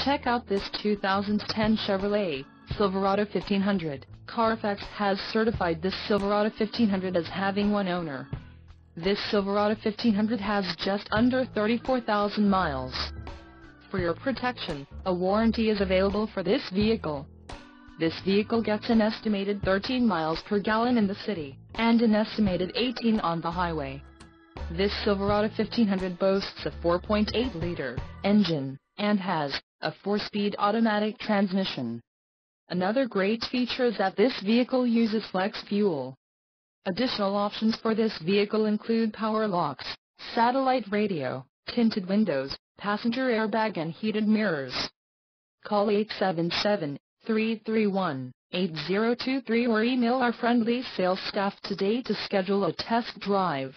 Check out this 2010 Chevrolet Silverado 1500. Carfax has certified this Silverado 1500 as having one owner. This Silverado 1500 has just under 34,000 miles. For your protection, a warranty is available for this vehicle. This vehicle gets an estimated 13 miles per gallon in the city, and an estimated 18 on the highway. This Silverado 1500 boasts a 4.8-liter engine, and has a 4-speed automatic transmission. Another great feature is that this vehicle uses flex fuel. Additional options for this vehicle include power locks, satellite radio, tinted windows, passenger airbag and heated mirrors. Call 877-331-8023 or email our friendly sales staff today to schedule a test drive.